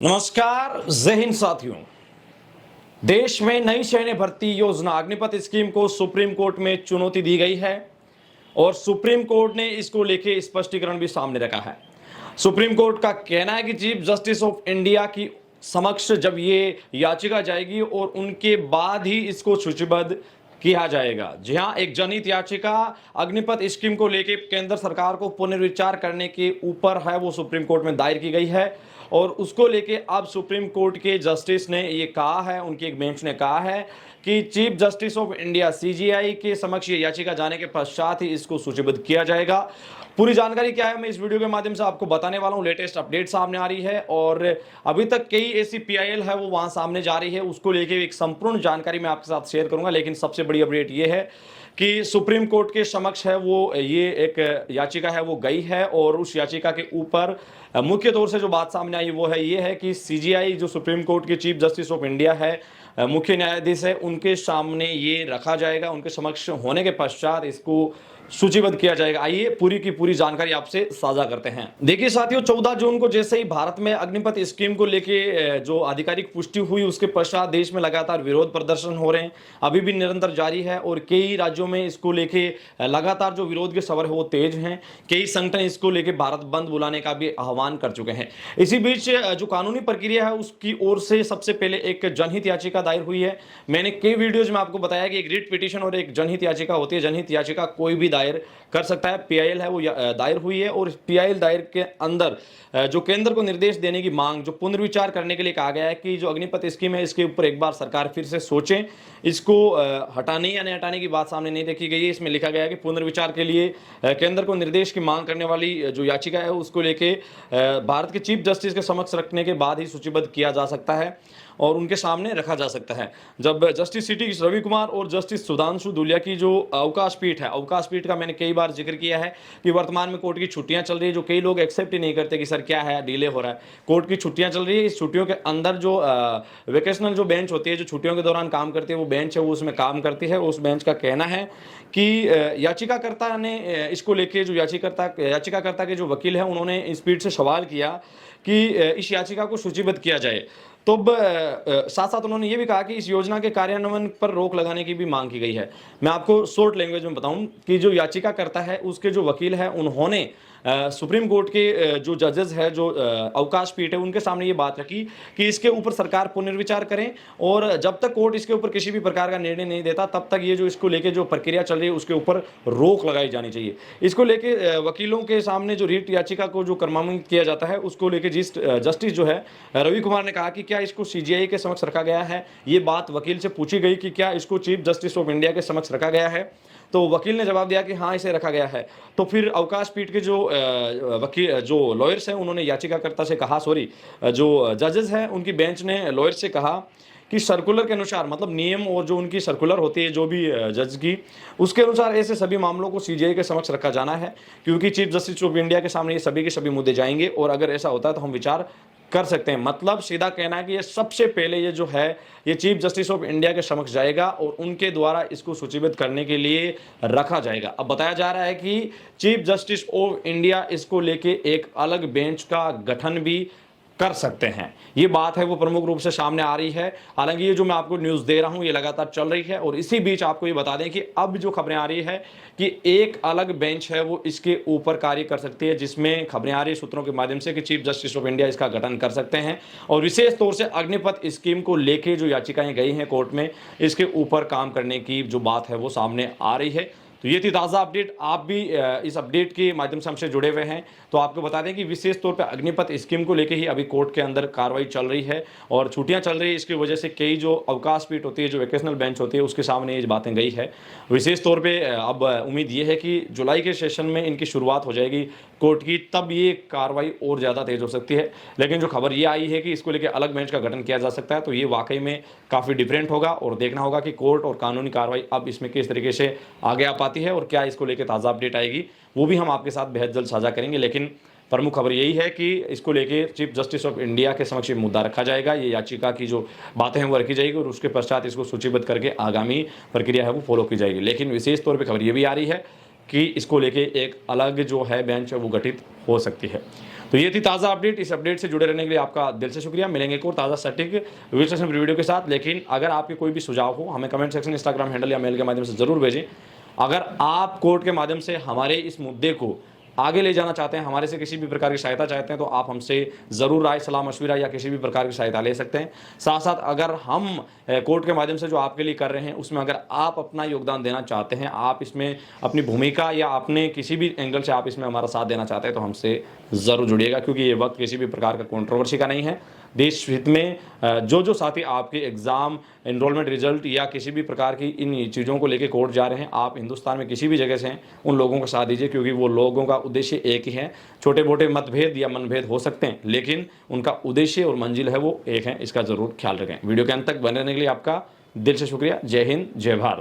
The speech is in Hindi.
नमस्कार, जय हिंद साथियों। देश में नई सैन्य भर्ती योजना अग्निपथ स्कीम को सुप्रीम कोर्ट में चुनौती दी गई है और सुप्रीम कोर्ट ने इसको लेके स्पष्टीकरण भी सामने रखा है। सुप्रीम कोर्ट का कहना है कि चीफ जस्टिस ऑफ इंडिया की समक्ष जब ये याचिका जाएगी और उनके बाद ही इसको सूचीबद्ध किया जाएगा। जी हाँ, एक जनहित याचिका अग्निपथ स्कीम को लेके केंद्र सरकार को पुनर्विचार करने के ऊपर है, वो सुप्रीम कोर्ट में दायर की गई है और उसको लेके अब सुप्रीम कोर्ट के जस्टिस ने ये कहा है, उनकी एक बेंच ने कहा है कि chief justice of India CGI के समक्ष ये याचिका जाने के पश्चात ही इसको सूचीबद्ध किया जाएगा। पूरी जानकारी क्या है मैं इस वीडियो के माध्यम से आपको बताने वाला हूं। लेटेस्ट अपडेट सामने आ रही है और अभी तक कई ऐसी पीआईएल है वो वहां सामने जा रही है, उसको लेके एक संपूर्ण जानकारी मैं आपके साथ शेयर करूंगा। लेकिन सबसे बड़ी अपडेट ये है कि सुप्रीम कोर्ट के समक्ष है वो ये एक याचिका है वो गई है और उस याचिका के ऊपर मुख्य तौर से जो बात सामने आई वो है ये है कि सीजीआई जो सुप्रीम कोर्ट के चीफ जस्टिस ऑफ इंडिया है, मुख्य न्यायाधीश है, उनके सामने ये रखा जाएगा। उनके समक्ष होने के पश्चात इसको सूचीबद्ध किया जाएगा। आइए पूरी की पूरी जानकारी आपसे साझा करते हैं। देखिए साथियों, 14 जून को जैसे ही भारत में अग्निपथ स्कीम को लेके जो आधिकारिक पुष्टि हुई उसके पश्चात देश में लगातार विरोध प्रदर्शन हो रहे हैं, अभी भी निरंतर जारी है और कई राज्यों में इसको लेके लगातार जो विरोध के स्वर है वो तेज हैं। कई संगठन इसको लेके भारत बंद बुलाने का भी आह्वान कर चुके हैं। इसी बीच जो कानूनी प्रक्रिया है उसकी ओर से सबसे पहले एक जनहित याचिका दायर हुई है। मैंने कई वीडियोज में आपको बताया कि एक रिट पिटीशन और एक जनहित याचिका होती है। जनहित याचिका कोई भी दायर कर सकता है, पीआईएल है वो दायर हुई है और पीआईएल दायर के अंदर जो केंद्र को निर्देश देने की मांग, जो पुनर्विचार करने के लिए कहा गया है कि जो अग्निपथ स्कीम है इसके ऊपर एक बार सरकार फिर से सोचे, इसको हटाने या नहीं हटाने की बात सामने नहीं देखी गई है। इसमें लिखा गया है कि पुनर्विचार के लिए केंद्र को निर्देश की मांग करने वाली जो याचिका है उसको लेके भारत के चीफ जस्टिस के समक्ष रखने के बाद ही सूचीबद्ध किया जा सकता है और उनके सामने रखा जा सकता है। जब जस्टिस सिटी रवि कुमार और जस्टिस सुधांशु धूलिया की जो अवकाश पीठ है, अवकाश पीठ का मैंने कई बार जिक्र किया है कि वर्तमान में कोर्ट की छुट्टियां चल रही है, जो कई लोग एक्सेप्ट ही नहीं करते कि सर क्या है, डिले हो रहा है। कोर्ट की छुट्टियां चल रही है, इस छुट्टियों के अंदर जो वेकेशनल जो बेंच होती है, जो छुट्टियों के दौरान काम करती है, वो बेंच है वो उसमें काम करती है। उस बेंच का कहना है कि याचिकाकर्ता ने इसको लेके जो याचिकाकर्ता के जो वकील है उन्होंने इस पीठ से सवाल किया कि इस याचिका को सूचीबद्ध किया जाए। तो साथ साथ उन्होंने ये भी कहा कि इस योजना के कार्यान्वयन पर रोक लगाने की भी मांग की गई है। मैं आपको शॉर्ट लैंग्वेज में बताऊं कि जो याचिका करता है उसके जो वकील है उन्होंने सुप्रीम कोर्ट के जो जजेस है, जो अवकाश पीठ है, उनके सामने ये बात रखी कि इसके ऊपर सरकार पुनर्विचार करें और जब तक कोर्ट इसके ऊपर किसी भी प्रकार का निर्णय नहीं देता तब तक ये जो इसको लेके जो प्रक्रिया चल रही है उसके ऊपर रोक लगाई जानी चाहिए। इसको लेके वकीलों के सामने जो रिट याचिका को जो क्रमांकित किया जाता है उसको लेके जस्टिस जो है रवि कुमार ने कहा कि क्या इसको सीजीआई के समक्ष रखा गया है। ये बात वकील से पूछी गई कि क्या इसको चीफ जस्टिस ऑफ इंडिया के समक्ष रखा गया है, तो वकील ने जवाब दिया कि हाँ इसे रखा गया है। तो फिर अवकाश पीठ के जो वकील जो लॉयर्स हैं उन्होंने याचिकाकर्ता से कहा, जो जजेस हैं उनकी बेंच ने लॉयर से कहा कि सर्कुलर के अनुसार, मतलब नियम और जो उनकी सर्कुलर होती है जो भी जज की, उसके अनुसार ऐसे सभी मामलों को सीजीआई के समक्ष रखा जाना है, क्योंकि चीफ जस्टिस ऑफ इंडिया के सामने ये सभी के सभी मुद्दे जाएंगे और अगर ऐसा होता है तो हम विचार कर सकते हैं। मतलब सीधा कहना है कि ये सबसे पहले ये जो है ये चीफ जस्टिस ऑफ इंडिया के समक्ष जाएगा और उनके द्वारा इसको सूचीबद्ध करने के लिए रखा जाएगा। अब बताया जा रहा है कि चीफ जस्टिस ऑफ इंडिया इसको लेके एक अलग बेंच का गठन भी कर सकते हैं। ये बात है वो प्रमुख रूप से सामने आ रही है। हालांकि ये जो मैं आपको न्यूज़ दे रहा हूं ये लगातार चल रही है और इसी बीच आपको ये बता दें कि अब जो खबरें आ रही है कि एक अलग बेंच है वो इसके ऊपर कार्य कर सकती है, जिसमें खबरें आ रही है सूत्रों के माध्यम से कि चीफ जस्टिस ऑफ इंडिया इसका गठन कर सकते हैं और विशेष तौर से अग्निपथ स्कीम को लेके जो याचिकाएं गई हैं कोर्ट में, इसके ऊपर काम करने की जो बात है वो सामने आ रही है। तो ये थी ताज़ा अपडेट। आप भी इस अपडेट के माध्यम से हमसे जुड़े हुए हैं तो आपको बता दें कि विशेष तौर पे अग्निपथ स्कीम को लेके ही अभी कोर्ट के अंदर कार्रवाई चल रही है और छुट्टियां चल रही है। इसकी वजह से कई जो अवकाश पीठ होती है, जो वेकेशनल बेंच होती है, उसके सामने ये बातें गई है। विशेष तौर पे अब उम्मीद ये है कि जुलाई के सेशन में इनकी शुरुआत हो जाएगी कोर्ट की, तब ये कार्रवाई और ज़्यादा तेज हो सकती है। लेकिन जो खबर ये आई है कि इसको लेकर अलग बेंच का गठन किया जा सकता है, तो ये वाकई में काफ़ी डिफरेंट होगा और देखना होगा कि कोर्ट और कानूनी कार्रवाई अब इसमें किस तरीके से आगे आ पाती है और क्या इसको लेकर ताज़ा अपडेट आएगी, वो भी हम आपके साथ बेहद जल्द साझा करेंगे। लेकिन प्रमुख खबर यही है कि इसको लेके चीफ जस्टिस ऑफ इंडिया के समक्ष मुद्दा रखा जाएगा, ये याचिका की जो बातें हैं वो रखी जाएगी और उसके पश्चात इसको सूचीबद्ध करके आगामी प्रक्रिया है वो फॉलो की जाएगी। लेकिन विशेष तौर पर खबर ये भी आ रही है कि इसको लेके एक अलग जो है बेंच है वो गठित हो सकती है। तो ये थी ताज़ा अपडेट। इस अपडेट से जुड़े रहने के लिए आपका दिल से शुक्रिया। मिलेंगे एक और ताज़ा सटीक विश्लेषण वीडियो के साथ। लेकिन अगर आपके कोई भी सुझाव हो हमें कमेंट सेक्शन, इंस्टाग्राम हैंडल या मेल के माध्यम से ज़रूर भेजें। अगर आप कोर्ट के माध्यम से हमारे इस मुद्दे को आगे ले जाना चाहते हैं, हमारे से किसी भी प्रकार की सहायता चाहते हैं, तो आप हमसे ज़रूर राय, सलाह, मशविरा या किसी भी प्रकार की सहायता ले सकते हैं। साथ साथ अगर हम कोर्ट के माध्यम से जो आपके लिए कर रहे हैं उसमें अगर आप अपना योगदान देना चाहते हैं, आप इसमें अपनी भूमिका या अपने किसी भी एंगल से आप इसमें हमारा साथ देना चाहते हैं, तो हमसे ज़रूर जुड़िएगा, क्योंकि ये वक्त किसी भी प्रकार का कंट्रोवर्सी का नहीं है। देश हित में जो साथी आपके एग्ज़ाम, एनरोलमेंट रिजल्ट या किसी भी प्रकार की इन चीज़ों को लेके कोर्ट जा रहे हैं, आप हिंदुस्तान में किसी भी जगह से हैं, उन लोगों का साथ दीजिए, क्योंकि वो लोगों का उद्देश्य एक ही है। छोटे मोटे मतभेद या मनभेद हो सकते हैं, लेकिन उनका उद्देश्य और मंजिल है वो एक है। इसका ज़रूर ख्याल रखें। वीडियो के अंत तक बने रहने के लिए आपका दिल से शुक्रिया। जय हिंद, जय भारत।